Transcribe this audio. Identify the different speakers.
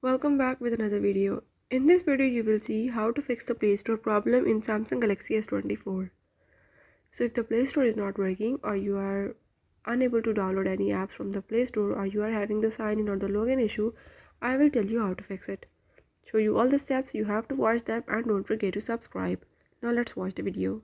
Speaker 1: Welcome back with another video. In this video you will see how to fix the Play Store problem in Samsung Galaxy S24. So if the Play Store is not working or you are unable to download any apps from the Play Store or you are having the sign in or the login issue, I will tell you how to fix it. Show you all the steps, you have to watch them and don't forget to subscribe. Now let's watch the video.